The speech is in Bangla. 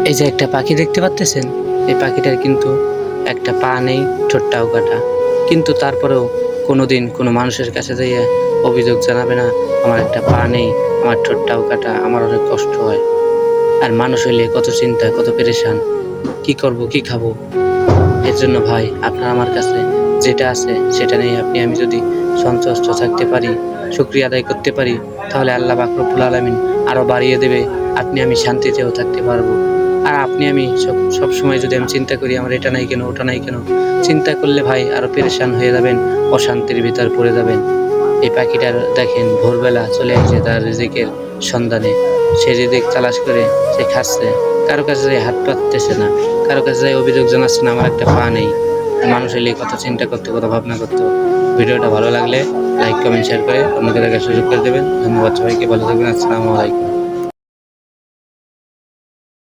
এই যে একটা পাখি দেখতে পাচ্তেছেন, এই পাখিটার কিন্তু একটা পা নেই, ঠোঁটটাও কাটা। কিন্তু তারপরেও কোনোদিন কোনো মানুষের কাছে যাইয়া অভিযোগ জানাবে না, আমার একটা পা নেই, আমার ঠোঁটটাও কাটা, আমার অনেক কষ্ট হয়। আর মানুষ হইলে কত চিন্তা, কত পেরেশান, কি করব, কি খাবো। এর জন্য ভাই, আপনার আমার কাছে যেটা আছে সেটা নিয়ে আমি যদি সন্তুষ্ট থাকতে পারি, শুকরিয়া আদায় করতে পারি, তাহলে আল্লাহ পাক রব্বুল আলামিন আরো বাড়িয়ে দেবে। আমি শান্তিতেও থাকতে পারবো। আর আমি সব সময় যদি আমি চিন্তা করি আমার এটা নাই কেন, ওটা নাই কেন, চিন্তা করলে ভাই আরো পেরেশান হয়ে যাবেন, অশান্তির ভিতর পড়ে যাবেন। এই পাখিটার দেখেন ভোরবেলা চলে আসে তার রিজিকের সন্ধানে। সে রিজিক তালাশ করে সে খাচ্ছে, কারো কাছে যাই হাত পাততেছে না, কারো কাছে যাই অভিযোগ জানাচ্ছে না আমার একটা পা নেই। মানুষ এলে কত চিন্তা করতো, কত ভাবনা করতো। ভিডিওটা ভালো লাগলে লাইক কমেন্ট শেয়ার করে অন্যকে দেখার সুযোগ করে দেবেন। ধন্যবাদ সবাইকে, ভালো থাকবেন। আসসালামু আলাইকুম।